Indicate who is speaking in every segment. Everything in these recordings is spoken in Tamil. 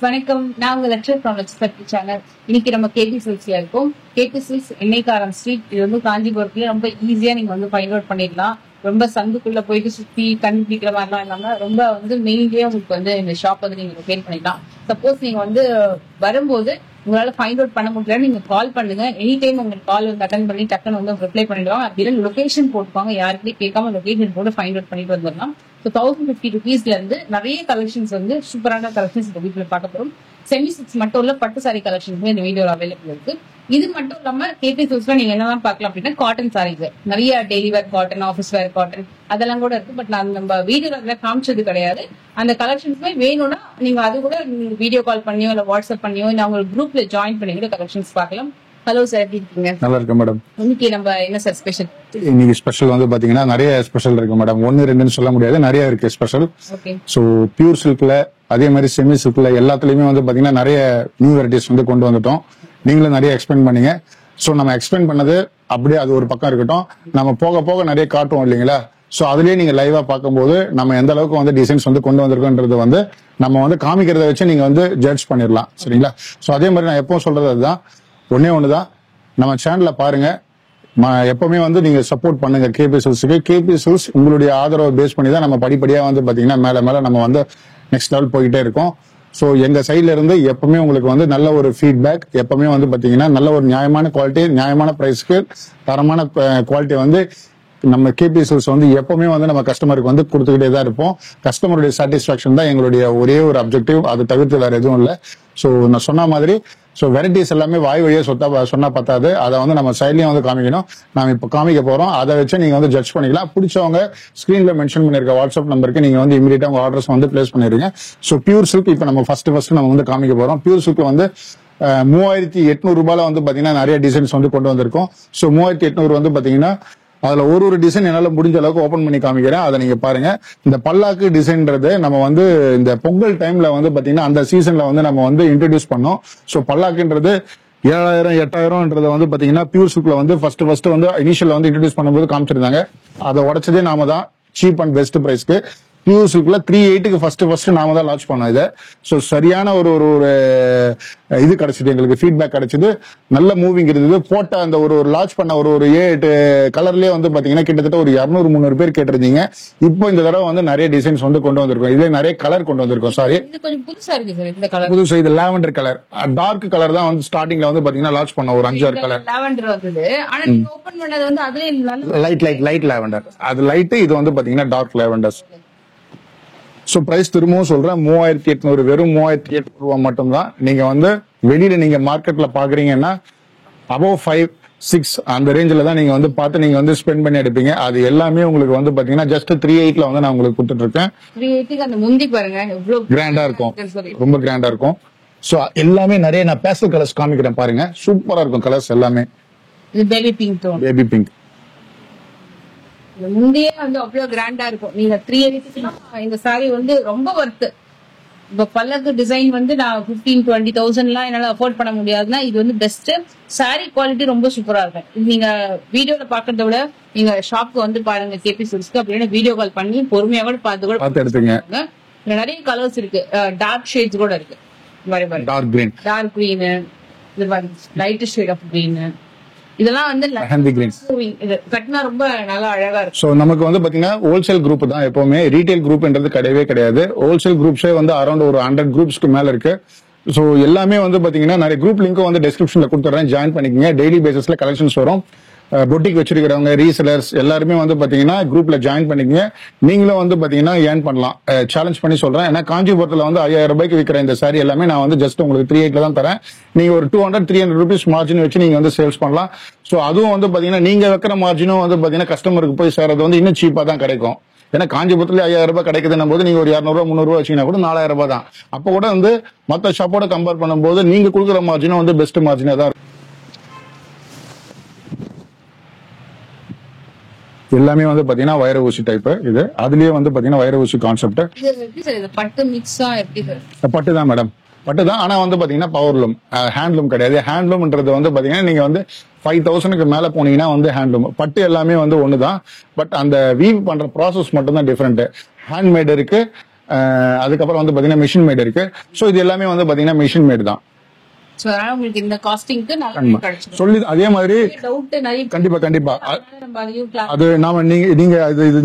Speaker 1: வணக்கம். நான் உங்க லெக்சர் ஃப்ரம் லெக்சர் சேனல். இன்னைக்கு நம்ம கேபி சில்க்ஸ்ல இருக்கோம். கேபி சில்க்ஸ் எண்ணெய்க்காரன் ஸ்ட்ரீட். இது வந்து காஞ்சிபுரத்துல ரொம்ப ஈஸியா நீங்க வந்து ஃபைண்ட் அவுட் பண்ணிடலாம். ரொம்ப சந்துக்குள்ள போயிட்டு சுத்தி கண்டுபிடிக்கிற மாதிரிலாம் இல்லாம ரொம்ப வந்து மெயின்லயே உங்களுக்கு வந்து இந்த ஷாப் வந்து நீங்க லொகேட் பண்ணிடலாம். சப்போஸ் நீங்க வந்து வரும்போது உங்களால ஃபைண்ட் அவுட் பண்ண முடியல, நீங்க கால் பண்ணுங்க. எனி டைம் உங்களுக்கு கால் வந்து அட்டன் பண்ணி டக்குன்னு வந்து ரிப்ளை பண்ணிடுவாங்க. அப்படின்னு லொகேஷன் போட்டுப்பாங்க. யாருக்கிட்டே கேட்காம லொகேஷன் போட்டு ஃபைண்ட் அவுட் பண்ணிட்டு வந்துடலாம். ஸோ 1050 rupeesல இருந்து நிறைய கலெக்ஷன்ஸ் வந்து சூப்பரான கலெக்ஷன்ஸ் இந்த வீடியோல பார்க்க போறோம். செமி சில்க்ஸ் மட்டும் இல்ல, பட்டு சாரி கலெக்ஷன்ஸ் இந்த வீடியோல அவைலபிள் இருக்கு. இது மட்டும் இல்லாம கேபி சில்க்ஸ்ல நீங்க என்னெல்லாம் பார்க்கலாம் அப்படின்னா காட்டன் சாரீஸ் நிறைய டெய்லி வேர் காட்டன், ஆஃபீஸ் வேர் காட்டன் அதெல்லாம் கூட இருக்கு. பட் நான் நம்ம வீடியோல காமிச்சது கிடையாது. அந்த கலெக்ஷன்ஸ்மே வேணும்னா நீங்க அது கூட வீடியோ கால் பண்ணியோ இல்ல வாட்ஸ்அப் பண்ணியோ இல்ல அவங்க குரூப்ல ஜாயின் பண்ணி கூட கலெக்ஷன்ஸ் பார்க்கலாம். ஹலோ சார், எப்படி இருக்கீங்க?
Speaker 2: நல்லா இருக்கு மேடம்.
Speaker 1: இன்னைக்கு நம்ம என்ன சார் ஸ்பெஷல்?
Speaker 2: இன்னைக்கு ஸ்பெஷல் வந்து பாத்தீங்கன்னா நிறைய ஸ்பெஷல் இருக்கு மேடம். 1-2 சொல்ல முடியாது, நிறைய இருக்கு ஸ்பெஷல்.
Speaker 1: ஓகே.
Speaker 2: சோ பியூர் சில்க்ல அதே மாதிரி செமி சில்க்ல எல்லாத்துலயுமே வந்து பாத்தீங்கன்னா நிறைய நியூ வெரைட்டிஸ் வந்து கொண்டு வந்துட்டோம். நீங்களும் நிறைய எக்ஸ்பிளைன் பண்ணீங்க. சோ நம்ம எக்ஸ்பிளைன் பண்ணது அப்படியே அது ஒரு பக்கம் இருக்கட்டும். நம்ம போக போக நிறைய காட்டுவோம் இல்லைங்களா? சோ அதுலயே நீங்க லைவா பார்க்கும்போது நம்ம எந்த அளவுக்கு வந்து டிசைன்ஸ் வந்து கொண்டு வந்திருக்கோன்றது வந்து நம்ம வந்து காமிக்கிறத வச்சு நீங்க வந்து ஜட்ஜ் பண்ணிடலாம். சரிங்களா? சோ அதே மாதிரி நான் எப்பவும் சொல்றது அதுதான், ஒன்னே ஒண்ணுதான், நம்ம சேனல்ல பாருங்க. எப்பவுமே வந்து நீங்க சப்போர்ட் பண்ணுங்க கேபி சில்க்ஸுக்கு. கேபி சில்க்ஸ் உங்களுடைய ஆதரவை பேஸ் பண்ணி தான் நம்ம படிப்படியா வந்து பாத்தீங்கன்னா மேல மேல நம்ம வந்து நெக்ஸ்ட் லெவல் போயிட்டே இருக்கோம். ஸோ எங்க சைட்ல இருந்து எப்பவுமே உங்களுக்கு வந்து நல்ல ஒரு ஃபீட்பேக், எப்பவுமே வந்து பாத்தீங்கன்னா நல்ல ஒரு நியாயமான குவாலிட்டி, நியாயமான பிரைஸ்க்கு தரமான குவாலிட்டி வந்து நம்ம கேபி சில்க்ஸ் வந்து எப்பவுமே வந்து நம்ம கஸ்டமருக்கு வந்து கொடுத்துக்கிட்டே தான் இருப்போம். கஸ்டமருடைய சாட்டிஸ்பாக்சன் தான் எங்களுடைய ஒரே ஒரு அப்ஜெக்டிவ். அது தவிர்த்து வேற எதுவும் இல்லை. ஸோ நான் சொன்ன மாதிரி வெரைட்டிஸ் எல்லாமே வாய் வழியா சொன்னா பத்தாது. அதை வந்து நம்ம சைட்லயும் வந்து காமிக்கணும். நாம இப்ப காமிக்க போறோம். அதை வச்சு நீங்க வந்து ஜட்ஜ் பண்ணிக்கலாம். பிடிச்சவங்க ஸ்கிரீன்ல மென்ஷன் பண்ணிருக்க வாட்ஸ்அப் நம்பருக்கு நீங்க வந்து இமீடியட்டா உங்க ஆர்டர்ஸ் வந்து பிளேஸ் பண்ணிருங்க. ஸோ பியூர் சில்க் இப்ப நம்ம ஃபர்ஸ்ட் நம்ம வந்து காமிக்க போறோம். பியூர் சில்க் வந்து 3800 ரூபாயில வந்து பாத்தீங்கன்னா நிறைய டிசைன்ஸ் வந்து கொண்டு வந்திருக்கோம். ஸோ 3800 வந்து பாத்தீங்கன்னா அதுல ஒரு டிசைன் என்னால முடிஞ்ச அளவுக்கு ஓபன் பண்ணி காமிக்கிறேன். அதை நீங்க பாருங்க. இந்த பல்லாக்கு டிசைன்றது நம்ம வந்து இந்த பொங்கல் டைம்ல வந்து பாத்தீங்கன்னா அந்த சீசன்ல வந்து நம்ம வந்து இன்ட்ரடியூஸ் பண்ணோம். சோ பல்லாக்குன்றது 7000-8000 வந்து பாத்தீங்கன்னா பியூர் சில்க்ல வந்து ஃபர்ஸ்ட் வந்து இனிஷியல் வந்து இன்ட்ரடியூஸ் பண்ணும்போது காமிச்சிருந்தாங்க. அதை உடைச்சதே நாம தான் சீப் அண்ட் பெஸ்ட் பிரைஸ்க்கு. பியூர் சில்க்ல 3800 ஃபர்ஸ்ட் நாம தான் லான்ச் பண்ணோம் இதை. ஸோ சரியான ஒரு இது கிடைச்சது, எங்களுக்கு ஃபீட்பேக் கிடைச்சது. நல்ல மூவிங் இருந்தது. போட்ட அந்த ஒரு லான்ச் பண்ண ஒரு 7-8 கலர்லயே வந்து பாத்தீங்கன்னா கிட்டத்தட்ட ஒரு 200-300 பேர் கேட்டிருந்தீங்க. இப்போ இந்த தடவை வந்து நிறைய டிசைன்ஸ் வந்து கொண்டு வந்திருக்கோம். இதுல நிறைய கலர் கொண்டு வந்திருக்கோம். சாரி,
Speaker 1: புதுசா இருக்கு சார் இந்த கலர்.
Speaker 2: புதுசா இது லாவெண்டர் கலர், டார்க் கலர் தான் வந்து ஸ்டார்டிங்ல வந்து பாத்தீங்கன்னா லான்ச் பண்ண ஒரு 5-6 கலர்
Speaker 1: லாவெண்டர் வந்தது. ஆனா நீங்க ஓபன் பண்ணது வந்து அதுல
Speaker 2: லைட் லாவெண்டர். அது லைட், இது வந்து பாத்தீங்கன்னா டார்க் லாவெண்டர்ஸ். சோ பிரைஸ் திரும்பவும் சொல்றேன், 3800, வெறும் 3800 ரூபாய் மட்டும்தான். நீங்க வந்து வெளியில நீங்க மார்க்கெட்ல பாக்குறீங்கன்னா அபவ் 5-6 அந்த ரேஞ்சில தான் நீங்க வந்து பார்த்து நீங்க வந்து ஸ்பெண்ட் பண்ணி எடுப்பீங்க. அது எல்லாமே உங்களுக்கு வந்து பாத்தீங்கன்னா ஜஸ்ட் 3800 வந்து நான் உங்களுக்கு கொடுத்துட்டு இருக்கேன்.
Speaker 1: 380 அந்த முந்தி பாருங்க எவ்வளவு
Speaker 2: கிராண்டா இருக்கும், ரொம்ப கிராண்டா இருக்கும். சோ எல்லாமே நிறைய நான் பேஸ்டல் கலர்ஸ் காமிக்கிறேன் பாருங்க. சூப்பரா இருக்கும் கலர்ஸ் எல்லாமே.
Speaker 1: இது baby pink tone.
Speaker 2: Baby pink
Speaker 1: முந்தையே வந்து அவ்வளவு கிராண்டா இருக்கும். நீங்க 380 இந்த சாரி வந்து ரொம்ப வர்த். இப்ப பல்லக்கு டிசைன் வந்து நான் 15-20,000 எல்லாம் என்னால அஃபோர்ட் பண்ண முடியாதுன்னா இது வந்து பெஸ்ட். சாரி குவாலிட்டி ரொம்ப சூப்பரா இருக்கும். இது நீங்க வீடியோல பாக்குறத விட நீங்க ஷாப்க்கு வந்து பாருங்க கேபி சில்க்ஸ்க்கு. அப்படின்னு வீடியோ கால் பண்ணி பொறுமையா கூட பார்த்து
Speaker 2: எடுத்துங்க.
Speaker 1: நிறைய கலர்ஸ் இருக்கு, டார்க் ஷேட்ஸ் கூட இருக்கு.
Speaker 2: டார்க் கிரீன்,
Speaker 1: இது லைட் ஷேட் ஆஃப் கிரீன், இதெல்லாம் வந்து கட்டினா ரொம்ப நல்லா அழகா இருக்கும்.
Speaker 2: சோ நமக்கு வந்து பாத்தீங்கன்னா ஹோல்சேல் குரூப் தான் எப்பவுமே, ரீட்டைல் குரூப்ன்றது கிடையவே கிடையாது. ஹோல்சேல் குரூப்ஸே வந்து அரௌண்ட் ஒரு 100 குரூப்ஸ்க்கு மேல இருக்கு. சோ எல்லாமே வந்து பாத்தீங்கன்னா நிறைய குரூப் லிங்க்கும் வந்து டிஸ்கிரிப்ஷன்ல கொடுத்துறேன், ஜாயின் பண்ணிக்கங்க. டெய்லி பேசிஸ்ல கலெக்ஷன்ஸ் வரும். பொட்டிக் வச்சிருக்கிறவங்க, ரீசெலர்ஸ் எல்லாருமே வந்து பாத்தீங்கன்னா குரூப்ல ஜாயின் பண்ணிக்கங்க. நீங்களும் வந்து பாத்தீங்கன்னா ஏர்ன் பண்ணலாம். சேலஞ்ச் பண்ணி சொல்றேன். ஏன்னா காஞ்சிபுரத்துல வந்து 5000 ரூபாய்க்கு விற்கிற இந்த சாரி எல்லாமே நான் வந்து ஜஸ்ட் உங்களுக்கு 3800 தான் தரேன். நீங்க ஒரு 200-300 rupees மார்ஜின் வச்சு நீங்க வந்து சேல்ஸ் பண்ணலாம். சோ அதுவும் வந்து பாத்தீங்கன்னா நீங்க வைக்கிற மார்ஜினும் வந்து பாத்தீங்கன்னா கஸ்டமருக்கு போய் சேரது வந்து இன்னும் சீப்பா தான் கிடைக்கும். ஏன்னா காஞ்சிபுரத்துல 5000 ரூபாய் கிடைக்குதுன்னும் போது நீங்க ஒரு 200-300 வச்சீங்கன்னா கூட 4000 ரூபாய் தான். அப்ப கூட வந்து மத்த ஷாப்போட கம்பேர் பண்ணும்போது நீங்க கொடுக்குற மார்ஜினும் வந்து பெஸ்ட் மார்ஜினா தான் இருக்கும். எல்லாமே வந்து பாத்தீங்கன்னா வைர ஊசி டைப். இது அதுலயே வந்து பாத்தீங்கன்னா வைர ஊசி கான்செப்ட். பட்டு தான் மேடம், பட்டு தான். ஆனா வந்து பாத்தீங்கன்னா பவர்லூம், ஹேண்ட்லூம் கிடையாது. ஹேண்ட்லூம்ன்றது வந்து பாத்தீங்கன்னா நீங்க வந்து 5000க்கு மேல போனீங்கன்னா வந்து ஹேண்ட்லூம். பட்டு எல்லாமே வந்து ஒண்ணுதான். பட் அந்த வீவ் பண்ற ப்ராசஸ் மட்டும் தான் டிஃபரெண்ட். ஹேண்ட்மேட் இருக்கு, அதுக்கப்புறம் வந்து பாத்தீங்கன்னா மிஷின் மேட் இருக்கு. ஸோ இது எல்லாமே வந்து பாத்தீங்கன்னா மிஷின் மேட் தான்.
Speaker 1: சோ அதனால உங்களுக்கு இந்த காஸ்டிங்க்கு நல்லா கிடைச்சிடும்.
Speaker 2: சொல்லி அதே மாதிரி
Speaker 1: டவுட் நிறைய
Speaker 2: கண்டிப்பா கண்டிப்பா
Speaker 1: நம்ம அதையும் class
Speaker 2: அது நாம நீங்க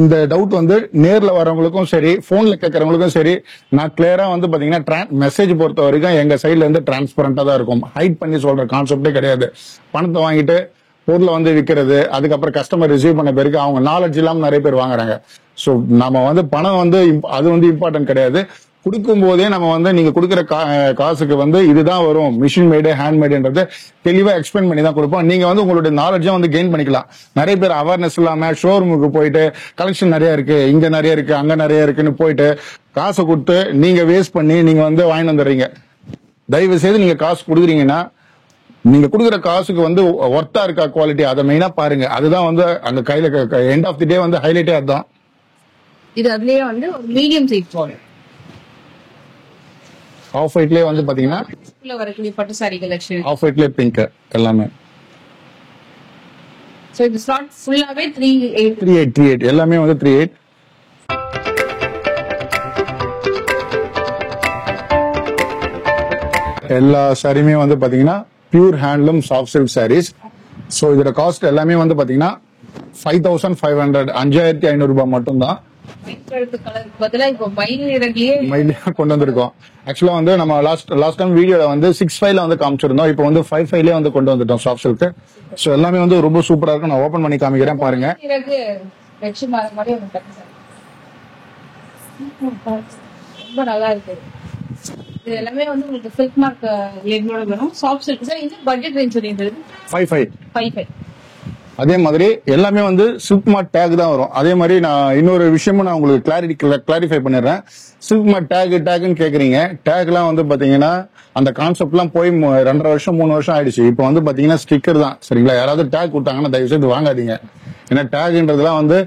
Speaker 2: இந்த டவுட் வந்து நேர்ல வரவங்களுக்கும் சரி, போன்ல கேட்கறவங்களுக்கும் சரி, நான் கிளியரா வந்து பாத்தீங்கன்னா மெசேஜ் பொறுத்த வரைக்கும் எங்க சைட்ல இருந்து டிரான்ஸ்பரண்டா தான் இருக்கும். ஹைட் பண்ணி சொல்ற கான்செப்டே கிடையாது. பணத்தை வாங்கிட்டு பொருளை வந்து விற்கிறது, அதுக்கப்புறம் கஸ்டமர் ரிசீவ் பண்ண பிறகு அவங்க நாலேஜ் இல்லாம நிறைய பேர் வாங்குறாங்க. சோ நம்ம வந்து பணம் வந்து அது வந்து இம்பார்ட்டன்ட் கிடையாது. கொடுக்கும் போதே நம்ம வந்து நீங்க கொடுக்குற காசுக்கு வந்து இதுதான் வரும், மிஷின் மேடு ஹேண்ட் மேடுன்றது தெளிவா எக்ஸ்பிளைன் பண்ணி தான் கொடுப்போம். நீங்க வந்து உங்களுடைய நாலேஜா வந்து கெயின் பண்ணிக்கலாம். நிறைய பேர் அவேர்னஸ் இல்லாம ஷோரூமுக்கு போயிட்டு கலெக்ஷன் நிறைய இருக்கு, இங்க நிறைய இருக்கு, அங்க நிறைய இருக்குன்னு போயிட்டு காசை கொடுத்து நீங்க வேஸ்ட் பண்ணி நீங்க வந்து வாங்கி வந்துடுறீங்க. தயவு செய்து நீங்க காசு கொடுக்குறீங்கன்னா நீங்க கொடுக்குற காசுக்கு வந்து ஒர்த்தா இருக்கா குவாலிட்டி, அதை மெயினா பாருங்க. அதுதான் வந்து அந்த கையில எண்ட் ஆஃப் தி டே வந்து ஹைலைட்டே அதுதான்.
Speaker 1: இது அதுலயே வந்து ஒரு மீடியம் சைஸ் மாடல்.
Speaker 2: ஆஃப் ஒயிட்லயே வந்து பாத்தீங்கன்னா
Speaker 1: உள்ள வரக்கூடிய பட்டு சாரி கலெக்ஷன்.
Speaker 2: ஆஃப் ஒயிட்லயே பிங்க் எல்லாமே.
Speaker 1: சோ இது ஸ்லாட் ஃபுல்லாவே 38
Speaker 2: 38 எல்லாமே வந்து 38. எல்லா சாரியுமே வந்து பாத்தீங்கன்னா pure handloom soft silk saris. So இதோட காஸ்ட் எல்லாமே வந்து பாத்தீங்கன்னா 5500 5500 ரூபாய் மட்டும் தான்.
Speaker 1: கலருக்கு பதிலா இப்போ மயிலே
Speaker 2: கொண்டு வந்திருக்கோம். ஆக்சுவலா வந்து நம்ம லாஸ்ட் டைம் வீடியோல வந்து 65ல வந்து காமிச்சிருந்தோம். இப்போ வந்து 55ல வந்து கொண்டு வந்துட்டோம் சாஃப்ட் சில்க். சோ எல்லாமே வந்து ரொம்ப சூப்பரா இருக்கும். நான் ஓபன் பண்ணி காமிக்கிறேன் பாருங்க.
Speaker 1: ரொம்ப நல்லா இருக்கு. இது எல்லாமே வந்து உங்களுக்கு சில்க் மார்க் லேபிளோட வரும். Soft silk sir. இது பட்ஜெட் ரேஞ்ச் சொல்லிருந்தது 55.
Speaker 2: அதே மாதிரி எல்லாமே வந்து சில்க் மார்க் டேக் தான் வரும். அதே மாதிரி நான் இன்னொரு விஷயமும் நான் உங்களுக்கு கிளாரிஃபை பண்ணிடுறேன். சில்க் மார்க் டேக்னு கேக்குறீங்க. டேக்லாம் வந்து பாத்தீங்கன்னா அந்த கான்செப்ட் எல்லாம் போய் 2.5 வருஷம் 3 வருஷம் ஆயிடுச்சு. இப்போ வந்து பாத்தீங்கன்னா ஸ்டிக்கர் தான். சரிங்களா? யாராவது டேக் கொடுத்தாங்கன்னா தயவு செய்து வாங்காதீங்க. ஏன்னா டேக்ன்றதுலாம் வந்து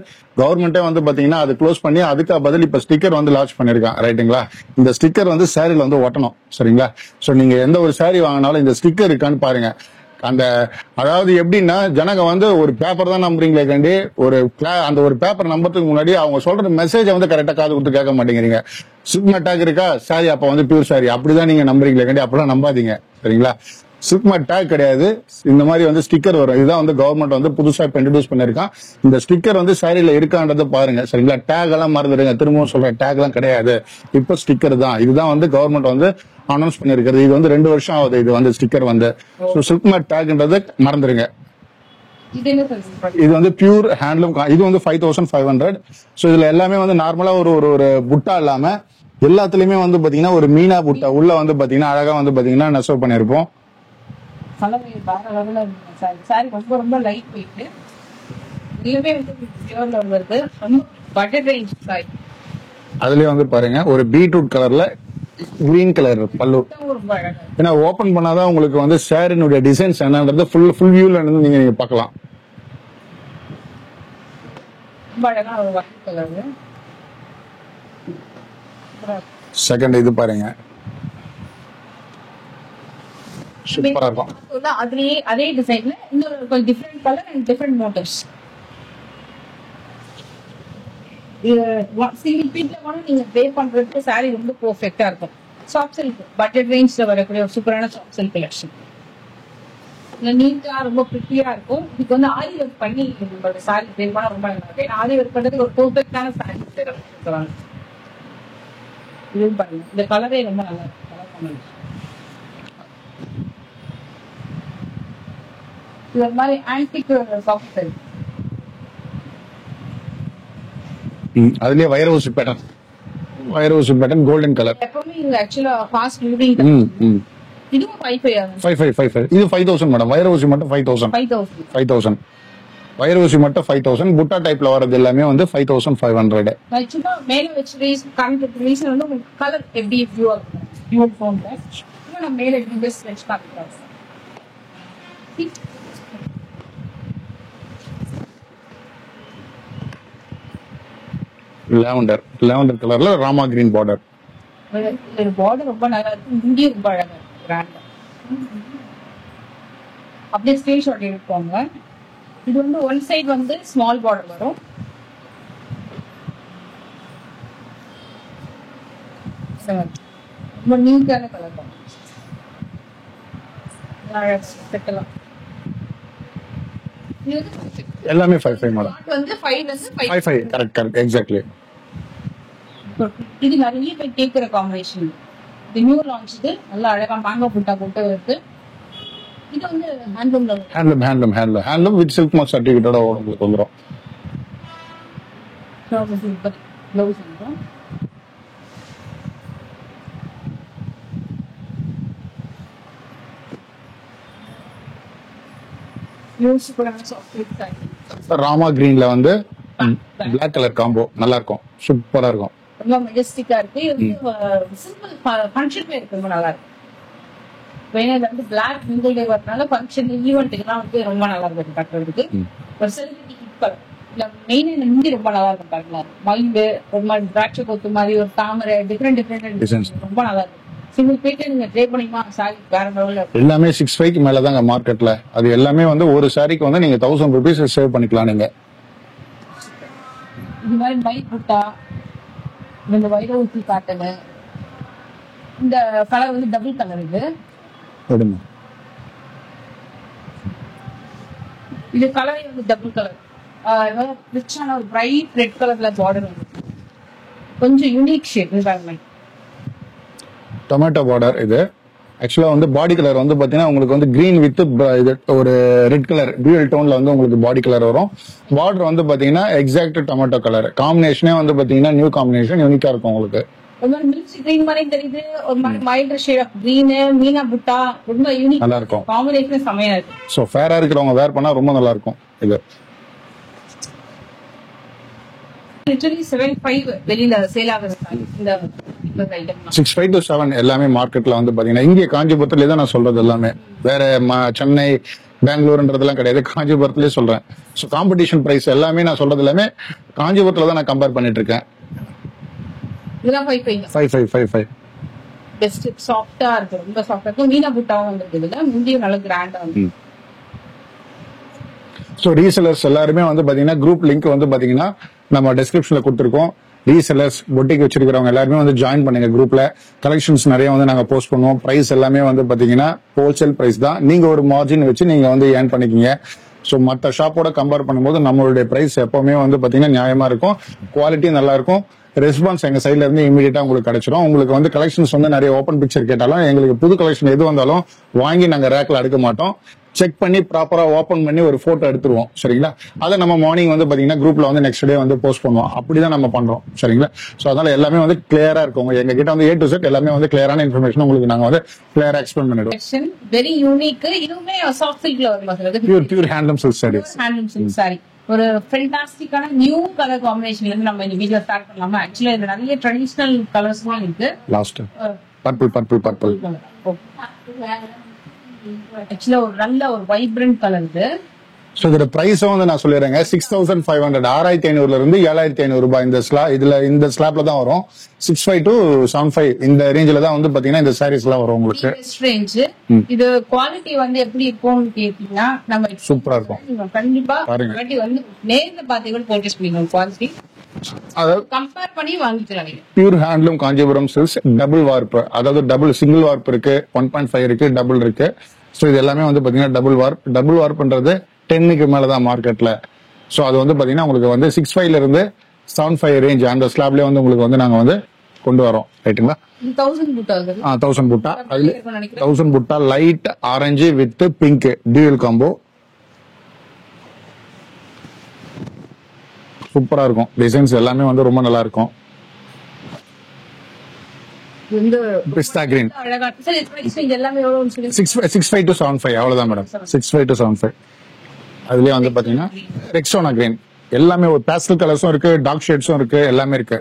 Speaker 2: கவர்மெண்டே வந்து பாத்தீங்கன்னா அது க்ளோஸ் பண்ணி அதுக்கு பதில் இப்ப ஸ்டிக்கர் வந்து லான்ச் பண்ணிருக்கான். ரைட்டுங்களா? இந்த ஸ்டிக்கர் வந்து சாரில வந்து ஒட்டணும். சரிங்களா? சோ நீங்க எந்த ஒரு சாரி வாங்கினாலும் இந்த ஸ்டிக்கர் இருக்கான்னு பாருங்க. அந்த அதாவது எப்படின்னா ஜனங்க வந்து ஒரு பேப்பர் தான் நம்புறீங்களே கண்டி அந்த ஒரு பேப்பர் நம்பறதுக்கு முன்னாடி அவங்க சொல்ற மெசேஜை வந்து கரெக்டா காது கொடுத்து கேட்க மாட்டேங்கிறீங்க. சில்க் டேக் இருக்கா சாரி அப்ப வந்து பியூர் சாரி அப்படிதான் நீங்க நம்புறீங்களே கண்டி, அப்படிலாம் நம்பாதீங்க. சரிங்களா? சில்க் டேக் கிடையாது. இந்த மாதிரி வந்து ஸ்டிக்கர் வரும். இதுதான் வந்து கவர்மெண்ட் வந்து புதுசா இப்ப இன்ட்ரோடியூஸ் பண்ணிருக்கான். இந்த ஸ்டிக்கர் வந்து சாரியில இருக்கான்றத பாருங்க. சரிங்களா? டேக் எல்லாம் மறந்துடுங்க. திரும்பவும் சொல்றேன், டேக் எல்லாம் கிடையாது. இப்ப ஸ்டிக்கர் தான். இதுதான் வந்து கவர்மெண்ட் வந்து அனௌன்ஸ் பண்ணிருக்கிறது. இது வந்து 2 வருஷம் ஆகுது. இது வந்து ஸ்டிக்கர் வந்து சில்க் மார்க் டேக்ன்றது மறந்துடுங்க. இது வந்து பியூர் ஹேண்ட்லூம். இது வந்து 5500. சோ இதுல எல்லாமே வந்து நார்மலா ஒரு புட்டா இல்லாம எல்லாத்துலயுமே வந்து பாத்தீங்கன்னா ஒரு மீனா புட்டா உள்ள வந்து பாத்தீங்கன்னா அழகா வந்து பாத்தீங்கன்னா நெசவு பண்ணிருப்போம்.
Speaker 1: ரொம்ப ரொம்ப லைட் வெயிட். இதுவே வந்து பியூர்ல வருது. Budget range sorry.
Speaker 2: அதுலயே வந்து பாருங்க ஒரு பீட்ரூட் கலர்ல கிரீன் கலர் பல்லு. ஏன்னா ஓபன் பண்ணாதான் உங்களுக்கு வந்து சாரினுடைய டிசைன்ஸ் என்னன்றது ஃபுல் வியூல இருந்து நீங்க பார்க்கலாம். செகண்ட் இது பாருங்க, சூப்பரா இருக்கும்.
Speaker 1: அதே டிசைன்ல இன்னொரு கொஞ்சம் different colour and different motifs. Single பீட்ல கூட நீங்க பே பண்றதுக்கு சாரி ரொம்ப பெர்ஃபெக்ட்டா இருக்கும். சாஃப்ட் சில்க் பட்ஜெட் ரேஞ்ச்ல வரக்கூடிய ஒரு சூப்பரான சாஃப்ட் சில்க் கலெக்ஷன். நீட்டா ரொம்ப பிரிட்டியா இருக்கும். இதுக்கு வந்து ஆரி ஒர்க் பண்ணி உங்களோட சாரி பே பண்ணா ரொம்ப நல்லா இருக்கும். ஆரி ஒர்க் பண்றதுக்கு ஒரு பெர்ஃபெக்ட்டான சாரி சொல்லுவாங்க. இது பாருங்க, இந்த கலரே ரொம்ப நல்லா இருக்கு. கலர் காம்பினேஷன் இது மாதிரி ஆன்டிக் சாஃப்ட் சில்க்.
Speaker 2: அதுலயே வைரவுசி பேட்டர்ன் கோல்டன் கலர்.
Speaker 1: எப்பவுமே இது ஆக்சுவலா ஃபாஸ்ட் மூவிங். இதுவும் 55
Speaker 2: இது 5000 மேடம். வைரவுசி மட்டும் 5000. வைரவுசி மட்டும் 5000. புட்டா டைப்ல வரது எல்லாமே வந்து 5500.
Speaker 1: சும்மா மேல வச்சு ரீசன் வந்து உங்களுக்கு கலர் எப்படி வியூ ஆகும். வியூ ஃபோன்ல நம்ம மேல எப்படி பெஸ்ட் வச்சு பார்க்கலாம்.
Speaker 2: லாவெண்டர் கலர்ல ராமா கிரீன் பார்டர்.
Speaker 1: பார்டர் ரொம்ப நல்லா இருக்கு. இங்கே ரொம்ப அழகா இருக்கு. கிராண்டா அப்படியே ஸ்கிரீன்ஷாட் எடுப்பாங்க. இது வந்து ஒன் சைடு வந்து ஸ்மால் பார்டர் வரும். ரொம்ப நீட்டான கலர் தான். செட்டலாம்
Speaker 2: எல்லாமே 5-5 மேடம்.
Speaker 1: வந்து 5 வந்து 5.
Speaker 2: 5-5 கரெக்ட் எக்ஸாக்ட்லி.
Speaker 1: இது நிறைய பேர் கேட்கிற காம்பினேஷன். இது நியூ லான்ச். இது நல்லா அழகா மேங்கோ புட்டா போட்டு இருக்கு. இது வந்து ஹேண்ட்லூம்
Speaker 2: வித் சில்க் மார்க் சர்டிபிகேட்டோட உங்களுக்கு வந்துரும்.
Speaker 1: ப்ளவுஸ் வந்துரும்.
Speaker 2: ராமா கிரீன்ல வந்து பிளாக் கலர் காம்போ நல்லா இருக்கும், சூப்பரா இருக்கும்.
Speaker 1: ரொம்ப மெஜஸ்டிக்கா இருக்கு. இது வந்து சிம்பிள் ஃபங்க்ஷன் வேர் ரொம்ப நல்லா இருக்கு. வேணா வந்து பிளாக் மிங்கிள் டே வரனால ஃபங்க்ஷன் ஈவென்ட்டுக்குலாம் வந்து ரொம்ப நல்லா இருக்கு கட்டுறதுக்கு. ஒரு செலிபிரிட்டி கிட் கலர் இல்ல மெயினா இந்த முந்தி ரொம்ப நல்லா இருக்கும் பாருங்க. மயிலு ஒரு மாதிரி திராட்சை கொத்து மாதிரி ஒரு தாமரை டிஃப்ரெண்ட் ரொம்ப நல்லா இருக்கு. சிங்கிள் பேட்டே நீங்க ட்ரை பண்ணிமா சாரி வேற லெவல்ல
Speaker 2: எல்லாமே 6-5 மேல தாங்க மார்க்கெட்ல. அது எல்லாமே வந்து ஒரு சாரிக்கு வந்து நீங்க 1000 ரூபீஸ் சேவ் பண்ணிக்கலாம் நீங்க.
Speaker 1: இது மாதிரி மைக் புட்டா இந்த வைர ஊத்தி காட்டல. இந்த கலர் வந்து டபுள் கலர். இது கலர் வந்து டபுள் கலர். ரிச்சான ஒரு பிரைட் ரெட் கலர்ல பார்டர் வந்து கொஞ்சம் யூனிக் ஷேப்.
Speaker 2: Tomato border. இது ஆக்சுவலா வந்து பாடி கலர் வந்து பாத்தீங்கன்னா உங்களுக்கு வந்து கிரீன் வித் ஒரு ரெட் கலர் டியூயல் டோன்ல வந்து உங்களுக்கு பாடி கலர் வரும். பார்டர் வந்து பாத்தீங்கன்னா எக்ஸாக்ட் டொமேட்டோ கலர். காம்பினேஷனே வந்து பாத்தீங்கன்னா நியூ காம்பினேஷன், யூனிக்கா இருக்கும் உங்களுக்கு.
Speaker 1: ஒரு மாதிரி மில்க் கிரீன் மாதிரி தெரியுது. ஒரு மாதிரி mild shade of green meena butta ரொம்ப யூனிக்
Speaker 2: நல்லா இருக்கும்.
Speaker 1: காம்பினேஷன் செமையா இருக்கு.
Speaker 2: சோ ஃபேரா இருக்கிறவங்க வேர் பண்ணா ரொம்ப நல்லா இருக்கும். இது
Speaker 1: லிட்டரலி 7.5 வெளியில சேல் ஆகுது. இந்த
Speaker 2: 6.5 to 7 எல்லாமே மார்க்கெட்ல வந்து பாத்தீங்கன்னா இங்கே காஞ்சிபுரத்துல தான் நான் சொல்றது எல்லாமே. வேற சென்னை பெங்களூர்ன்றதெல்லாம் கிடையாது, காஞ்சிபுரத்திலே சொல்றேன். ஸோ காம்படிஷன் பிரைஸ் எல்லாமே நான் சொல்றது எல்லாமே காஞ்சிபுரத்துல தான் நான் கம்பேர் பண்ணிட்டு இருக்கேன்.
Speaker 1: இதெல்லாம் 5.5 பெஸ்ட் சாஃப்ட்டா இருக்கு. ரொம்ப சாஃப்ட்டா இருக்கு. மீனா புட்டாவும் வந்துருக்குதுல முந்தியும் நல்ல கிராண்டா வந்து.
Speaker 2: ஸோ ரீசெலர்ஸ் எல்லாருமே வந்து பாத்தீங்கன்னா குரூப் லிங்க் வந்து பாத்தீங்கன்னா நம்ம டிஸ்கிரிப்ஷன்ல கொடுத்துருக்கோம். ரீசெலர்ஸ் பொட்டிக் வச்சிருக்கிறவங்க எல்லாருமே வந்து ஜாயின் பண்ணுங்க குரூப்ல. கலெக்ஷன்ஸ் நிறைய வந்து நாங்க போஸ்ட் பண்ணுவோம். பிரைஸ் எல்லாமே வந்து பாத்தீங்கன்னா ஹோல்சேல் பிரைஸ் தான். நீங்க ஒரு மார்ஜின் வச்சு நீங்க வந்து ஏர்ன் பண்ணிக்கிங்க. ஸோ மற்ற ஷாப்போட கம்பேர் பண்ணும்போது நம்மளுடைய பிரைஸ் எப்பவுமே வந்து பாத்தீங்கன்னா நியாயமா இருக்கும், குவாலிட்டி நல்லா இருக்கும். ரெஸ்பான்ஸ் எங்க சைட்ல இருந்து இமீடியட்டா உங்களுக்கு கிடைச்சிடும். உங்களுக்கு வந்து கலெக்ஷன்ஸ் வந்து நிறைய ஓப்பன் பிக்சர் கேட்டாலும் எங்களுக்கு புது கலெக்ஷன் எது வந்தாலும் வாங்கி நாங்க ரேக்ல அடுக்க மாட்டோம். செக் பண்ணி ப்ராப்பரா ஓபன் பண்ணி ஒரு போட்டோ எடுத்துருவோம். சரிங்களா? அதை நம்ம மார்னிங் வந்து பாத்தீங்கன்னா குரூப்ல வந்து நெக்ஸ்ட் டே வந்து போஸ்ட் பண்ணுவோம். அப்படிதான் நம்ம பண்றோம். சரிங்களா? சோ அதனால எல்லாமே வந்து கிளியரா இருக்கும். எங்க கிட்ட வந்து A to Z எல்லாமே வந்து கிளியரான இன்ஃபர்மேஷன் உங்களுக்கு நாங்க வந்து கிளியரா எக்ஸ்பிளைன் பண்ணிடுவோம்.
Speaker 1: Very unique. இதுவுமே சாஃப்ட் சில்க்ல வரும்.
Speaker 2: Pure handloom silk saris.
Speaker 1: Handloom silk sari ஒரு ஃபென்டாஸ்டிக்கான நியூ கலர் காம்பினேஷன்ல இருந்து நம்ம இந்த வீடியோ ஸ்டார்ட் பண்ணலாமா? ஆக்சுவலா இதுல நிறைய ட்ரெடிஷனல் கலர்ஸ்லாம் இருக்கு.
Speaker 2: லாஸ்ட் பர்பிள்
Speaker 1: ஆக்சுவலா ஒரு நல்ல ஒரு வைப்ரண்ட் கலர் இது.
Speaker 2: சோ இதோட பிரைஸும் வந்து நான் சொல்லிடுறேங்க. 6500 6500 இருந்து 7500 ரூபாய் இந்த ஸ்லாப்ல தான் வரும். 65 to 75 இந்த ரேஞ்சில தான் வந்து பாத்தீங்கன்னா இந்த சாரீஸ் எல்லாம் வரும் உங்களுக்கு.
Speaker 1: ரேஞ்ச் இது குவாலிட்டி வந்து எப்படி இருக்கும்னு கேட்டீங்கன்னா நம்ம
Speaker 2: சூப்பரா இருக்கும்.
Speaker 1: கண்டிப்பா குவாலிட்டி வந்து நேர்ல பாத்தீங்க பர்ச்சேஸ் பண்ணிக்கணும். குவாலிட்டி கம்பேர் பண்ணி வாங்கிக்கலாம்.
Speaker 2: Pure handloom Kanchipuram silks double warp, அதாவது டபுள் சிங்கிள் வார்ப் இருக்கு, 1.5 இருக்கு, டபுள் இருக்கு. சோ இது எல்லாமே வந்து பாத்தீங்கன்னா டபுள் வார்ப்ன்றது 10க்கு மேலதான் மார்க்கெட்ல. சோ அது வந்து பாத்தீங்கன்னா உங்களுக்கு வந்து 65ல இருந்து 75 ரேஞ்ச் அந்த ஸ்லாப்லயே வந்து உங்களுக்கு வந்து நாங்க வந்து கொண்டு வரோம். ரைட்டுங்களா? 1000 புட்டா. அதுல 1000 புட்டா light orange with pink dual combo. சூப்பரா இருக்கும். டிசைன்ஸ் எல்லாமே வந்து ரொம்ப நல்லா இருக்கும். பிஸ்தா கிரீன் 65 to 75 அவ்வளவுதான் மேடம். 65 to 75. அதுலயே வந்து பாத்தீங்கன்னா ரெக்ஸோனா கிரீன் எல்லாமே ஒரு பேஸ்டல் கலர்ஸும் இருக்கு, டார்க் ஷேட்ஸும் இருக்கு, எல்லாமே இருக்கு.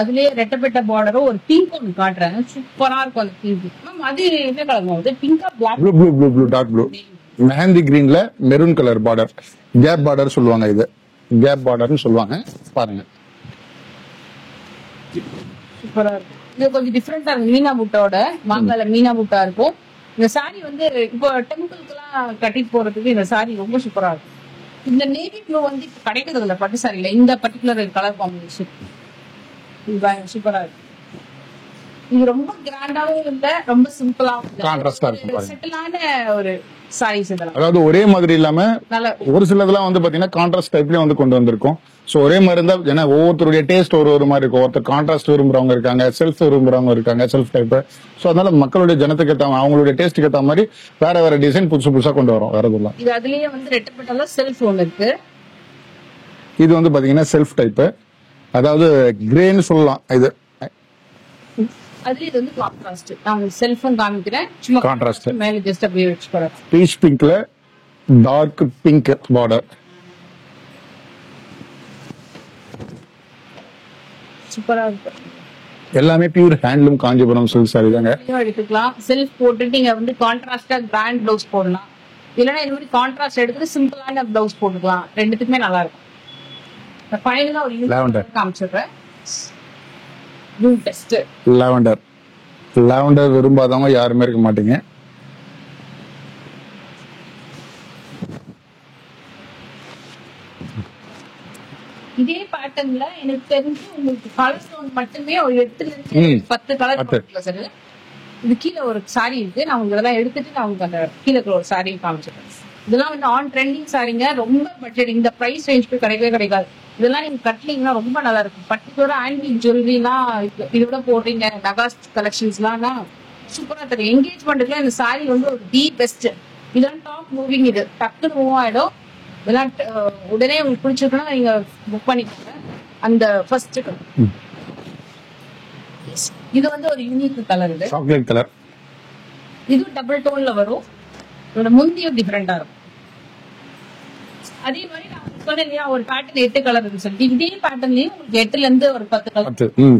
Speaker 1: அதுலயே ரெட்டப்பட்ட பார்டரும் ஒரு பிங்க் ஒன்று காட்டுறாங்க. சூப்பரா இருக்கும் அந்த பிங்க். மேம் அது என்ன கலர் வந்து பிங்கா black
Speaker 2: blue dark blue. Mehndi கிரீன்ல maroon colour border, gap border சொல்லுவாங்க. இது கேப் பார்டர்னு சொல்லுவாங்க. பாருங்க
Speaker 1: சூப்பரா இருக்கு. இது கொஞ்சம் டிஃபரெண்டா இருக்கு. மீனா புட்டாவோட மாங்கால மீனா புட்டா இருக்கும். இந்த சாரி வந்து இப்போ டெம்பிளுக்கு எல்லாம் கட்டிட்டு போறதுக்கு இந்த சாரி ரொம்ப சூப்பரா இருக்கும். இந்த நேவி ப்ளூ வந்து இப்ப கிடைக்கிறது இல்ல பட்டு சாரியில. இந்த பர்டிகுலர் கலர் காம்பினேஷன் சூப்பரா இருக்கு. இது ரொம்ப கிராண்டாவும் இல்ல, ரொம்ப சிம்பிளாவும் இல்ல.
Speaker 2: கான்ட்ராஸ்டா இருக்கும் பாருங்க.
Speaker 1: செட்டிலான ஒரு சாரீஸ் இதெல்லாம்.
Speaker 2: அதாவது ஒரே மாதிரி இல்லாம
Speaker 1: நல்ல
Speaker 2: ஒரு சிலதெல்லாம் வந்து பாத்தீங்கன்னா கான்ட்ராஸ்ட் டைப்லயே வந்து கொண்டு வந்திருக்கும். சோ ஒரே மாதிரி இருந்தா ஏன்னா ஒவ்வொருத்தருடைய டேஸ்ட் ஒரு மாதிரி இருக்கும். ஒருத்தர் கான்ட்ராஸ்ட் விரும்புறவங்க இருக்காங்க, செல்ஃப் விரும்புறவங்க இருக்காங்க, செல்ஃப் டைப். சோ அதனால மக்களுடைய ஜனத்துக்கு ஏத்த அவங்களுடைய டேஸ்ட்டுக்கு ஏத்த மாதிரி வேற வேற டிசைன் புதுசு புதுசா கொண்டு வரோம். வேற எதுவும்
Speaker 1: இது அதுலயே வந்து ரெட்டப்பட்டால செல்ஃப் ஒன்று இருக்கு.
Speaker 2: இது வந்து பாத்தீங்கன்னா செல்ஃப் டைப், அதாவது கிரேன்னு சொல்லலாம். இது
Speaker 1: அதுல இது வந்து கான்ட்ராஸ்ட். நான் செல்ஃபும் காமிக்கிறேன், சும்மா
Speaker 2: Contrast.
Speaker 1: மேல ஜஸ்ட் அப்படியே வச்சு போறேன்.
Speaker 2: பீச் பிங்க்ல டார்க் பிங்க் பார்டர்.
Speaker 1: சூப்பரா இருக்கு.
Speaker 2: எல்லாமே pure handloom Kanchipuram silk sari தாங்க.
Speaker 1: இதையும் எடுத்துக்கலாம். செல்ஃப் போட்டுட்டு நீங்க வந்து கான்ட்ராஸ்டா கிராண்ட் பிளவுஸ் போடலாம், இல்லைன்னா இந்த மாதிரி கான்ட்ராஸ்ட் எடுத்துட்டு சிம்பிளான பிளவுஸ் போட்டுக்கலாம். ரெண்டுத்துக்குமே நல்லா இருக்கும். ஃபைனலா ஒரு
Speaker 2: Lavender.
Speaker 1: காமிச்சிடுறேன். Blue test.
Speaker 2: லாவெண்டர். லாவெண்டர் விரும்பாதவங்க யாருமே இருக்க மாட்டீங்க.
Speaker 1: இதே பேட்டர்ன்ல எனக்கு தெரிஞ்சு உங்களுக்கு கலர் ஸ்டோன் மட்டுமே ஒரு 8 இருந்து 10 கலர் போட்டுக்கலாம் சார். இது கீழே ஒரு சாரி இருக்கு, நான் உங்களுக்கு இதெல்லாம் எடுத்துட்டு நான் உங்களுக்கு அந்த கீழே ஒரு சாரி காமிச்சிடுறேன். இதெல்லாம் வந்து ஆன் ட்ரெண்டிங் சாரிங்க, ரொம்ப பட்ஜெட். இந்த பிரைஸ் ரேஞ்சுக்கு கிடைக்கவே கிடைக்காது. இதெல்லாம் நீங்க கட்டலீங்கன்னா ரொம்ப நல்லா இருக்கும். பர்டிகுலரா ஆன்டிக் ஜுவல்லரிலாம் இதோட போடுறீங்க, நகாஸ் கலெக்ஷன்ஸ்லாம் சூப்பரா தெரியும். என்கேஜ்மெண்ட்டுக்குலாம் இந்த சாரி வந்து ஒரு தி பெஸ்ட். இதெல்லாம் டாப் மூவிங். இது டக்குனு மூவ் ஆயிடும். இதெல்லாம் உடனே உங்களுக்கு பிடிச்சிருக்குன்னா நீங்க புக் பண்ணிக்கோங்க. அந்த ஃபர்ஸ்ட் இது வந்து ஒரு யூனிக் கலர். இது
Speaker 2: சாக்லேட் கலர்.
Speaker 1: இது டபுள் டோன்ல வரும். இதோட முந்தியும் டிஃபரெண்டா இருக்கும். அதே மாதிரி நான் உங்களுக்கு சொன்னேன் இல்லையா, ஒரு பேட்டர்ன் 8 கலர் இருக்கு சொல்லி, இதே பேட்டர்ன்லயும் உங்களுக்கு 8ல இருந்து ஒரு 10 கலர்.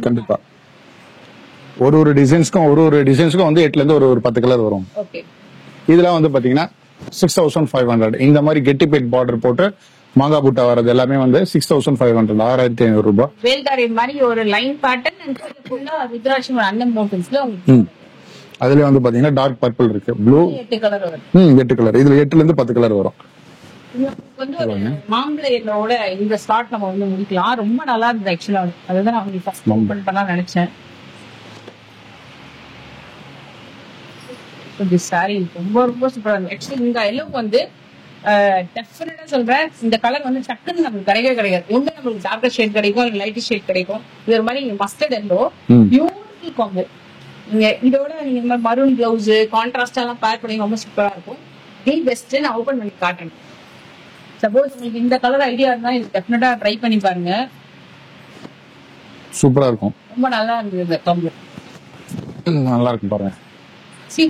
Speaker 2: கண்டிப்பா ஒரு டிசைன்ஸ்க்கும் வந்து 8ல இருந்து ஒரு 10 கலர் வரும்.
Speaker 1: ஓகே.
Speaker 2: இதெல்லாம் வந்து பாத்தீங்கன்னா 6500. இந்த மாதிரி கெட்டிபேட் பார்டர் போட்டு மாங்கா பூட்டா வர்றது எல்லாமே வந்து 6500, 6500 ரூபாய்.
Speaker 1: வேல்தாரி மாதிரி ஒரு லைன் பேட்டர்ன் அண்ட் ஃபுல்லா ருத்ராட்சம் அண்ணன் மோட்டன்ஸ்ல உங்களுக்கு
Speaker 2: அதுல வந்து பாத்தீங்கன்னா டார்க் பர்பிள் இருக்கு, ப்ளூ
Speaker 1: 8 கலர் வரும்.
Speaker 2: 8 கலர். இதுல 8ல இருந்து 10 கலர் வரும்.
Speaker 1: வந்து ஒரு மாம்பழ எண்ணோட இந்த ஸ்டார்ட் நம்ம வந்து முடிக்கலாம். ரொம்ப நல்லா இருந்தது ஆக்சுவலா. அதுதான் நான் உங்களுக்கு ஃபர்ஸ்ட் ஓபன் பண்ணலாம் நினைச்சேன். இந்த சாரி ரொம்ப ரொம்ப சூப்பரா இருக்கு. ஆக்சுவலி இந்த எல்லோக்கு வந்து டெஃபினட்டா சொல்றேன், இந்த கலர் வந்து டக்குன்னு நமக்கு கிடைக்கவே கிடைக்காது. ஒண்ணு நமக்கு டார்க்கர் ஷேட் கிடைக்கும், லைட் ஷேட் கிடைக்கும். இது ஒரு மாதிரி மஸ்டர்ட் எல்லோ, பியூட்டிஃபுல் காம்போ. நீங்க இதோட நீங்க இந்த மாதிரி மரூன் பிளவுஸ் கான்ட்ராஸ்டா எல்லாம் பேர் பண்ணி ரொம்ப சூப்பரா இருக்கும். The best. நான் ஓபன் பண்ணி காட்டுறேன். சப்போஸ் உங்களுக்கு இந்த கலர் ஐடியா இருந்தா இது டெஃபினட்டா ட்ரை பண்ணி பாருங்க.
Speaker 2: சூப்பரா இருக்கும்.
Speaker 1: ரொம்ப நல்லா இருந்தது இந்த காம்போ.
Speaker 2: நல்லா இருக்கும் பாருங்க.
Speaker 1: சி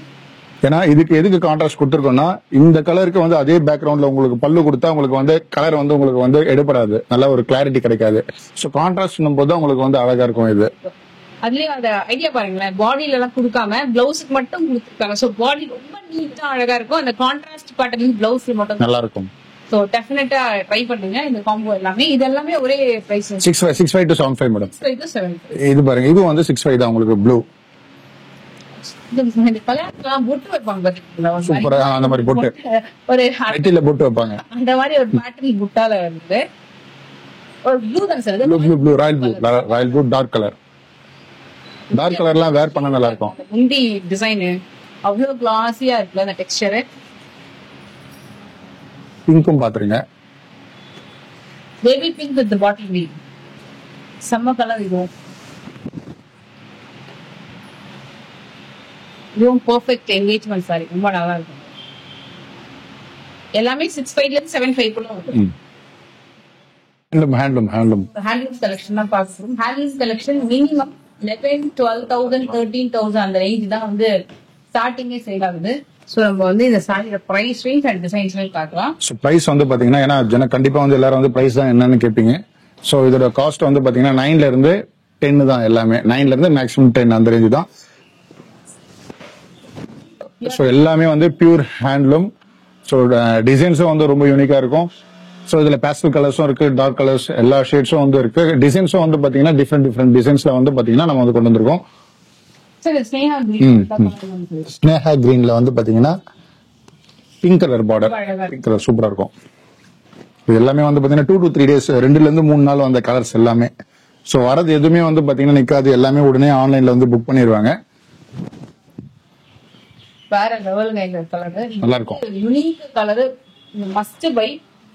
Speaker 2: ஏன்னா இதுக்கு எதுக்கு கான்ட்ராஸ்ட் கொடுத்துருக்கோம்னா, இந்த கலருக்கு வந்து அதே பேக்ரவுண்ட்ல உங்களுக்கு பல்லு கொடுத்தா உங்களுக்கு வந்து கலர் வந்து உங்களுக்கு வந்து எடுபடாது, நல்ல ஒரு கிளாரிட்டி கிடைக்காது. சோ கான்ட்ராஸ்ட் போது உங்களுக்கு வந்து அழகா இருக்கும். இது
Speaker 1: அதுலயும் அந்த ஐடியா பாருங்களேன், பாடியில எல்லாம் கொடுக்காம பிளவுஸுக்கு மட்டும் கொடுத்துருக்காங்க. சோ பாடி ரொம்ப நீட்டா அழகா இருக்கும். அந்த கான்ட்ராஸ்ட் பேட்டர்ன் பிளவுஸ் மட்டும்
Speaker 2: நல்லா இருக்கும்.
Speaker 1: சோ டெஃபினட்டா ட்ரை பண்ணுங்க இந்த காம்போ எல்லாமே. இது எல்லாமே ஒரே பிரைஸ்
Speaker 2: 65 to 75 மேடம்.
Speaker 1: 65
Speaker 2: இது பாருங்க, இது வந்து 65 தான் உங்களுக்கு ப்ளூ.
Speaker 1: இந்த கல்யாணத்துலாம் பொட்டு வைப்பாங்க பாத்தீங்களா,
Speaker 2: சூப்பரா அந்த மாதிரி பொட்டு
Speaker 1: ஒரு
Speaker 2: நெத்தியில பொட்டு வைப்பாங்க.
Speaker 1: அந்த மாதிரி ஒரு பேட்டர்ன் புட்டால வந்து ஒரு ப்ளூ தான் sir.
Speaker 2: Blue royal blue dark colour. Dark கலர்லாம் வேர் பண்ண நல்லா இருக்கும்.
Speaker 1: முந்தி டிசைன் அவ்வளவு கிளாஸியா இருக்குல்ல அந்த டெக்ஸ்சர்.
Speaker 2: பிங்க்கும் பாத்துருங்க,
Speaker 1: baby pink with bottle green. செம்ம கலர். இதுவும் பெர்ஃபெக்ட் என்கேஜ்மெண்ட் சாரி. ரொம்ப நல்லா இருக்கும். எல்லாமே 65 ல இருந்து 75 குள்ள வரும்.
Speaker 2: ஹேண்ட்லூம்
Speaker 1: கலெக்ஷன் தான் பார்க்கிறோம். ஹேண்ட்லூம் கலெக்ஷன் மினிமம் 11,000, 12,000, 13,000 அந்த ரேஞ்ச் தான் வந்து ஸ்டார்டிங்கே சேல் ஆகுது. சோ நம்ம வந்து இந்த சாரியோட பிரைஸ் ரேஞ்ச் அண்ட் டிசைன்ஸ் பார்க்கலாம்.
Speaker 2: சோ பிரைஸ் வந்து பாத்தீங்கன்னா, ஏன்னா கண்டிப்பா வந்து எல்லாரும் வந்து பிரைஸ் தான் என்னன்னு கேட்பீங்க. சோ இதோட காஸ்ட் வந்து பாத்தீங்கன்னா 9ல இருந்து 10 தான். எல்லாமே 9ல இருந்து மேக்ஸிமம் 10 அந்த ரேஞ்ச் தான். சோ எல்லாமே வந்து பியூர் ஹேண்ட்லூம். சோ டிசைன்ஸும் வந்து ரொம்ப யூனிக்கா இருக்கும். சோ இதுல பேஸ்டல் கலர்ஸும் இருக்கு, டார்க் கலர்ஸ் எல்லா ஷேட்ஸும் வந்து இருக்கு. டிசைன்ஸும் வந்து பாத்தீங்கன்னா டிஃப்ரெண்ட் டிசைன்ஸ்ல வந்து பாத்தீங்கன்னா நம்ம வந்து கொண்டு வந்திருக்கோம். ஸ்னேஹா கிரீன்ல வந்து பாத்தீங்கன்னா pink colour border, pink colour சூப்பரா இருக்கும். இது எல்லாமே வந்து பாத்தீங்கன்னா 2 to 3 days, 2ல இருந்து 3 நாள் வந்த கலர்ஸ் எல்லாமே. ஸோ வரது எதுவுமே வந்து பாத்தீங்கன்னா நிக்காது, எல்லாமே உடனே ஆன்லைன்ல வந்து புக் பண்ணிடுவாங்க.
Speaker 1: வேற லெவலுங்க இந்த கலரு.
Speaker 2: நல்லா இருக்கும்.
Speaker 1: Unique colour, must by.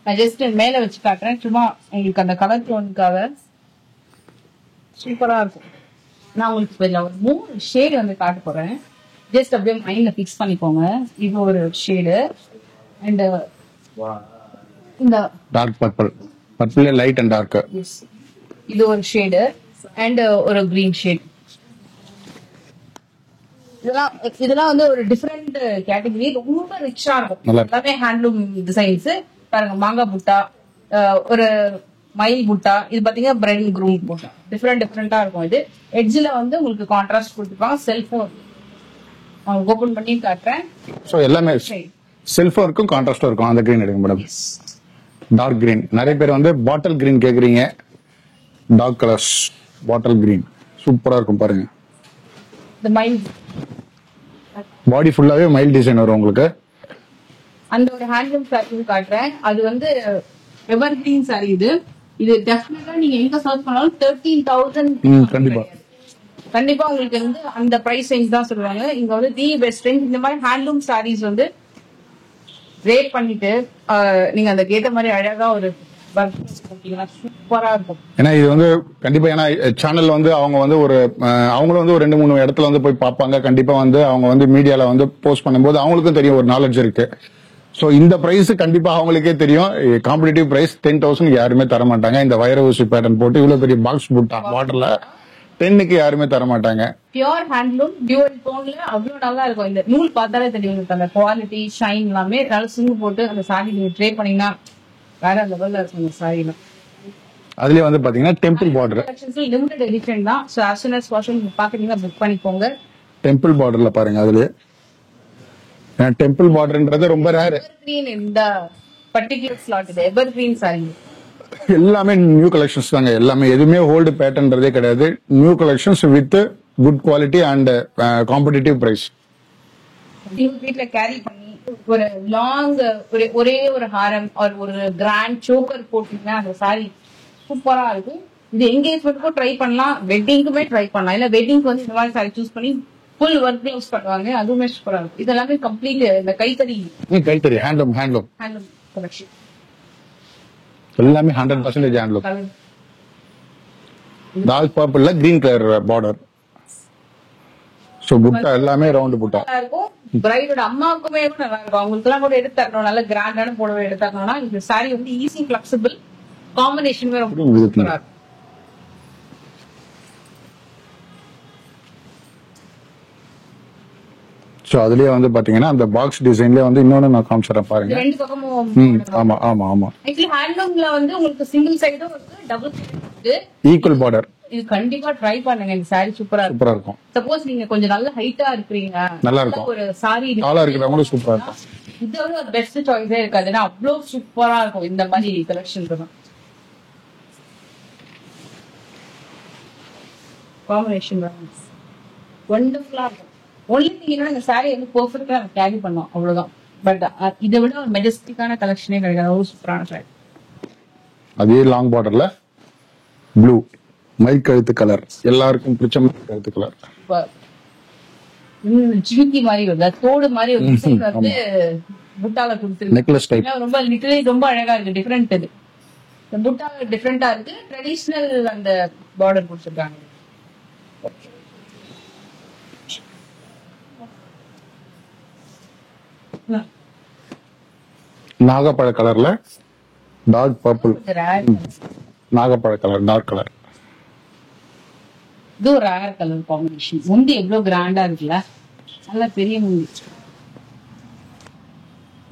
Speaker 1: நான் ஜஸ்ட் மேல வச்சு காட்டுறேன், சும்மா உங்களுக்கு அந்த கலர் டோனுக்காக. சூப்பரா இருக்கும். நான் உங்களுக்கு இப்ப இதுல ஒரு 3 ஷேடு வந்து காட்ட போறேன். ஜஸ்ட் அப்படியே மைண்ட்ல பிக்ஸ் பண்ணிக்கோங்க. இது ஒரு ஷேடு, அண்ட் இந்த
Speaker 2: dark purple, purple light and dark.
Speaker 1: இது ஒரு ஷேடு, அண்ட் ஒரு கிரீன் ஷேட். இதெல்லாம் வந்து ஒரு டிஃபரெண்ட் கேட்டகரி, ரொம்ப ரிச்சா இருக்கும். எல்லாமே ஹேண்ட்லூம் டிசைன்ஸ் பாருங்க. மாங்காய் புட்டா, ஒரு மயில் புட்டா, இது பாத்தீங்கன்னா பிரைட் க்ரூம் புட்டா, டிஃபரெண்டா இருக்கும். இது எட்ஜ்ல வந்து உங்களுக்கு கான்ட்ராஸ்ட் கொடுத்துருப்பாங்க. செல்ஃபோன் அவங்க ஓபன் பண்ணி காட்டுறேன்.
Speaker 2: ஸோ எல்லாமே செல்ஃபும் இருக்கும், கான்ட்ராஸ்டும் இருக்கும். அந்த கிரீன் எடுங்க மேடம். Dark green. நிறைய பேர் வந்து பாட்டில் கிரீன் கேக்குறீங்க. டார்க் கலர்ஸ் பாட்டில் கிரீன் சூப்பரா இருக்கும் பாருங்க.
Speaker 1: இந்த மயில்
Speaker 2: பாடி ஃபுல்லாவே மயில் டிசைன் வரும் உங்களுக்கு.
Speaker 1: அந்த ஒரு ஹேண்ட்லூம் சாரி காட்டுறேன். அது வந்து எவர் கிரீன் சாரி. இது டெஃபினட்டா நீங்க எங்க சர்ச் பண்ணாலும் 13,000 கண்டிப்பா உங்களுக்கு வந்து அந்த பிரைஸ் ரேஞ்ச் தான் சொல்லுவாங்க. இங்க வந்து தி பெஸ்ட் ரேஞ்ச். இந்த மாதிரி ஹேண்ட்லூம் சாரீஸ் வந்து ரேட் பண்ணிட்டு நீங்க அந்த கேட்ட மாதிரி அழகா ஒரு சூப்பரா இருக்கும்.
Speaker 2: ஏன்னா இது வந்து கண்டிப்பா, ஏன்னா சேனல் வந்து அவங்க வந்து ஒரு அவங்களும் வந்து ஒரு 2-3 இடத்துல வந்து போய் பார்ப்பாங்க. கண்டிப்பா வந்து அவங்க வந்து மீடியால வந்து போஸ்ட் பண்ணும்போது அவங்களுக்கும் தெரியும், ஒரு நாலேஜ் இருக்கு. சோ இந்த பிரைஸ் கண்டிப்பா அவங்களுக்கே தெரியும். காம்படிட்டிவ் பிரைஸ் 10,000 யாருமே தர மாட்டாங்க. இந்த வைர ஊசி பேட்டர்ன் போட்டு இவ்வளவு பெரிய பாக்ஸ் புட்டா வாட்டர்ல 10க்கு யாருமே தர மாட்டாங்க.
Speaker 1: பியூர் ஹேண்ட்லூம் டியூவல் டோன்ல அவ்வளவு நல்லா இருக்கும். இந்த நூல் பார்த்தாலே தெரியும் அந்த குவாலிட்டி, ஷைன் எல்லாமே. நல்ல சுங்கு போட்டு அந்த சாரி நீங்க ட்ரே பண்ணீங்கன்னா வேற லெவல்ல இருக்கும் இந்த சாரிலாம்.
Speaker 2: அதுலயே வந்து பாத்தீங்கன்னா டெம்பிள் பார்டர்
Speaker 1: லிமிடெட் எடிஷன் தான். So as soon as possible நீங்க பாக்குறீங்க புக் பண்ணிக்கோங்க.
Speaker 2: டெம்பிள் பார்டர்ல பாருங்க. அதுலயே டெம்பிள் பார்டர்ன்றது ரொம்ப ரேர்.
Speaker 1: எவர்கிரீன் இந்த பர்టిక్యులர் ஸ்லாட் இது எவர்கிரீன் சாரி.
Speaker 2: எல்லாமே நியூ கலெக்ஷன்ஸ் தாங்க. எல்லாமே எதுவுமே ஓல்டு பேட்டர்ன்றதே கிடையாது. New collections with good quality and competitive price.
Speaker 1: வீட்ல கேரி பண்ணி ஒரு லாங் ஒரே ஒரு ஹாரம் ஒரு கிராண்ட் சோக்கர் போட்டீங்கன்னா அந்த சாரி சூப்பரா இருக்கும். இது எங்கேஜ்மெண்ட்க்கும் ட்ரை பண்ணலாம், வெட்டிங்க்குமே ட்ரை பண்ணலாம். இல்ல வெட்டிங்க்கு வந்து இந்த மாதிரி சாரி சூஸ் பண்ணி ஃபுல் ஒர்க் யூஸ் பண்ணுவாங்க, அதுவுமே சூப்பரா இருக்கும். இதெல்லாமே கம்ப்ளீட் இந்த கைத்தறி
Speaker 2: ஹேண்ட்லூம்
Speaker 1: கலெக்ஷன்.
Speaker 2: எல்லாமே 100% ஹேண்ட்லூம். டார்க் பர்பிள்ல green colour border. So butta எல்லாமே ரவுண்ட் புட்டா
Speaker 1: இருக்கும். பிரைடோட அம்மாவுக்குமே நல்லா இருக்கும். அவங்களுக்கு எல்லாம் கூட எடுத்து தரணும், நல்ல கிராண்டான புடவை எடுத்து தரணும்னா இந்த சாரி வந்து ஈஸி பிளெக்சிபிள் காம்பினேஷன் ரொம்ப சூப்பரா இருக்கும்.
Speaker 2: சோ அதுலயே வந்து பாத்தீங்கன்னா அந்த பாக்ஸ் டிசைன்லயே வந்து இன்னொன்னு நான் காமிச்சறேன் பாருங்க.
Speaker 1: ரெண்டு பக்கமும்
Speaker 2: ஆமா ஆமா ஆமா.
Speaker 1: ஆக்சுவலி ஹேண்ட்லூம்ல வந்து உங்களுக்கு சிங்கிள் சைடும் இருக்கு, டபுள் சைடும் இருக்கு.
Speaker 2: Equal border.
Speaker 1: இது கண்டிப்பா ட்ரை பண்ணுங்க. இந்த சாரி சூப்பரா
Speaker 2: இருக்கும்.
Speaker 1: சப்போஸ் நீங்க கொஞ்சம் நல்ல ஹைட்டா இருக்கீங்க,
Speaker 2: நல்லா இருக்கும்.
Speaker 1: ஒரு சாரி
Speaker 2: டாலா இருக்கிறவங்களும் சூப்பரா இருக்கும்.
Speaker 1: இதை விட ஒரு பெஸ்ட் சாய்ஸே இருக்காது. ஏன்னா அவ்வளவு சூப்பரா இருக்கும் இந்த மாதிரி கலெக்ஷன் தான். காம்பினேஷன் ஒண்டர்ஃபுல்லா இருக்கும். ஒன்லி நீங்க இந்த சாரி வந்து பெர்ஃபெக்ட்டா கேரி பண்ணோம், அவ்வளவுதான். பட் இதை விட ஒரு மெஜஸ்டிக்கான கலெக்ஷனே கிடையாது. அவ்வளவு சூப்பரான சாரி.
Speaker 2: அதே லாங் பார்டர்ல ப்ளூ மைல் கழுத்து கலர், எல்லாருக்கும் பிடிச்ச மைல் கழுத்து கலர்.
Speaker 1: ஜிமிக்கி மாதிரி வருது, தோடு மாதிரி வந்து புட்டால கொடுத்துருக்கு.
Speaker 2: நெக்லஸ் டைப்
Speaker 1: ரொம்ப லிட்டரலி ரொம்ப அழகா இருக்கு. டிஃபரெண்ட் இது. இந்த புட்டால டிஃபரெண்டா இருக்கு. ட்ரெடிஷனல் அந்த பார்டர் கொடுத்துருக்காங்க.
Speaker 2: நாகப்பழ கலர்ல டார்க் பர்பிள். நாகப்பழ கலர் டார்க் கலர்.
Speaker 1: இது ஒரு ரேர் கலர் காம்பினேஷன். முந்தி எவ்வளவு கிராண்டா இருக்குல்ல, நல்ல பெரிய முந்தி.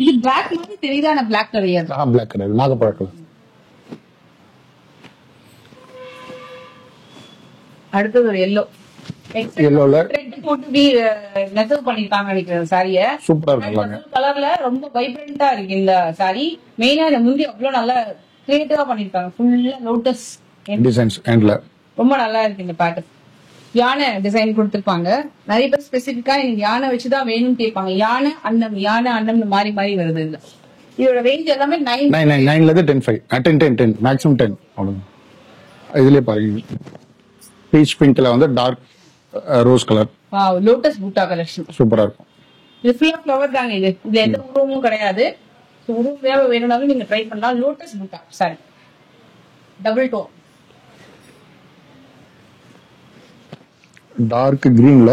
Speaker 1: இது பிளாக் மாதிரி தெரியுதா? நான் பிளாக் கிடையாது.
Speaker 2: பிளாக் கிடையாது, நாகப்பழ கலர்.
Speaker 1: அடுத்தது ஒரு எல்லோ.
Speaker 2: எல்லோல
Speaker 1: போட்டு நெசவு பண்ணிருக்காங்க நினைக்கிறேன் சாரிய.
Speaker 2: சூப்பரா இருக்கு.
Speaker 1: கலர்ல ரொம்ப வைப்ரண்டா இருக்கு இந்த சாரி. மெயினா இந்த முந்தி அவ்வளவு நல்லா கிரியேட்டிவா பண்ணிருக்காங்க. ஃபுல்லா லோட்டஸ்
Speaker 2: டிசைன்ஸ் எண்ட்ல
Speaker 1: ரொம்ப நல்லா இருக்கு. இந்த பேட்டர்ன் யானை டிசைன் கொடுத்திருப்பாங்க. நிறைய பேர் ஸ்பெசிபிக்கா எனக்கு யானை வச்சுதான் வேணும்னு கேட்பாங்க. யானை அன்னம் மாறி மாறி வருது. இல்ல இதோட ரேஞ்ச் எல்லாமே 9
Speaker 2: 9 9 10 5 10 10 10 மேக்ஸிமம் 10 அவ்வளவுதான். இதுலயே பாருங்க, பீச் பிங்க்ல வந்து டார்க் ரோஸ் கலர்
Speaker 1: லோட்டஸ் பூட்டா கலெக்ஷன்
Speaker 2: சூப்பரா இருக்கும்.
Speaker 1: இது ஃபுல்லா ஃப்ளவர் தாங்க. இதுல எந்த உருவமும் கிடையாது. உருவம் வேணும்னாலும் நீங்க ட்ரை பண்ணலாம். லோட்டஸ் பூட்டா சாரி, டபுள் டோன்
Speaker 2: டார்க் கிரீன்ல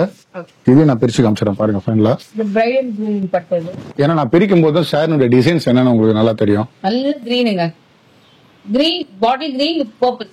Speaker 2: இது நான் பிரிச்சு காமிச்சிடறேன் பாருங்க ஃப்ரெண்ட்ல.
Speaker 1: இந்த பிரைடல் கிரீன் பட்டது.
Speaker 2: ஏன்னா நான் பிரிக்கும் போது சாரினுடைய டிசைன்ஸ் என்னன்னு உங்களுக்கு நல்லா தெரியும்.
Speaker 1: நல்ல கிரீனுங்க, green bottle green with purple.